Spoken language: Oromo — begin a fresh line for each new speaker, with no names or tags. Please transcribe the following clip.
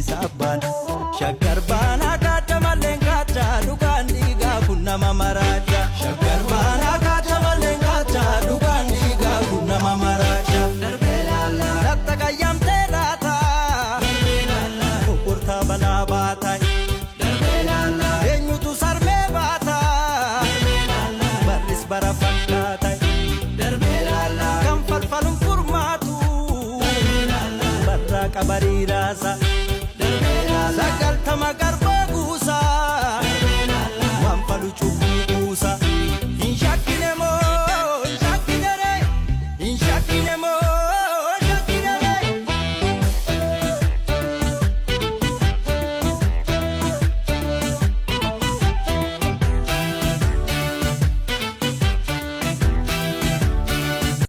sabban shaggar bana kaata malleen kaata dhugaan dhiigaa kun nama maraacha shaggar bana kaata malleen kaata dhugaan dhiigaa kun nama maraacha darbee laala latta qayyamtee laata darbee laala kokkortaa balaa baata darbee laala eenyutu sarmee baata darbee laala barris bara fakkaata darbee laala kan falfalun furmaatu darbee laala barraa qabarii raasa darbee laala sagaltama gar